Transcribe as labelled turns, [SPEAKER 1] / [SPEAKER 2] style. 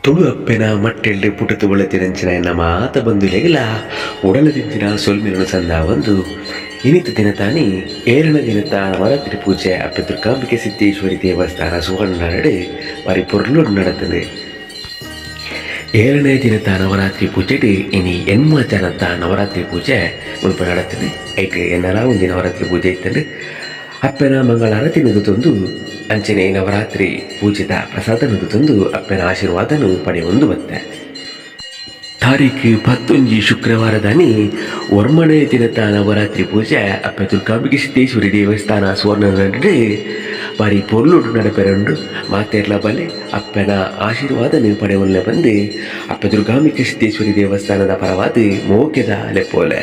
[SPEAKER 1] ತುಳು ಅಪ್ಪೆನ ಮಟ್ಟೆಳ್ಳೆ ಪುಟತು ಒಳತಿರಂಚಿನ ಎನ್ನ ಮಾತ ಬಂದುಲೆಗಲ ಉಡಲದಿಂಚಿನ ಸೊಲ್ಮಿರನು ಸಂದ ಒಂದು ಇನಿತ ದಿನ ತಾನಿ ಏಳನೇ ದಿನದ ನವರಾತ್ರಿ ಪೂಜೆ ಅಪ್ಪೆ ದುರ್ಗಾಂಬಿಕೆ ಸಿದ್ದೇಶ್ವರಿ ದೇವಸ್ಥಾನ ಸುವರ್ಣ ನಡೆ ಬಾರಿ ಪೊರ್ಲೋಡು ನಡೆತದೆ. ಏಳನೇ ದಿನದ ನವರಾತ್ರಿ ಪೂಜೆಗೆ ಇನಿ ಎನ್ಮ ಜನದ ನವರಾತ್ರಿ ಪೂಜೆ ಮುಲ್ಪ ನಡೆತದೆ. ಐತೆ ಎನ್ನಲ ಒಂದು ನವರಾತ್ರಿ ಪೂಜೆ ಇತ್ತಂದ್ರೆ ಅಪ್ಪನ ಮಂಗಳಾರತಿ ನುಡಿತೊಂದು ಅಂಚನೆ ನವರಾತ್ರಿ ಪೂಜಿತ ಪ್ರಸಾದ ನುಡಿತೊಂದು ಅಪ್ಪನ ಆಶೀರ್ವಾದನು ಪಡೆಯೊಂದು ಬತ್ತೆ. ತಾರೀಖು 11 ಶುಕ್ರವಾರದಾನಿ ಒರ್ಮನೆ ದಿನದ ನವರಾತ್ರಿ ಪೂಜೆ ಅಪ್ಪ ದುರ್ಗಾಂಬಿಕೆ ಸಿದ್ದೇಶ್ವರಿ ದೇವಸ್ಥಾನ ಸುವರ್ಣ ನಡೆ ಬಾರಿ ಪೊರ್ಲುಡು ನಡಪೆರಂಡು ಮಾತೆರ್ಲ ಬಲೆ ಅಪ್ಪನ ಆಶೀರ್ವಾದನು ಪಡೆಯೊಲ್ಲೆ ಬಂದು ಅಪ್ಪ ದುರ್ಗಾಂಬಿಕೆ ಸಿದ್ದೇಶ್ವರಿ ದೇವಸ್ಥಾನದ ಪರವಾದ ಮೋಕೆದ ಲೆಪ್ಪೋಲೆ.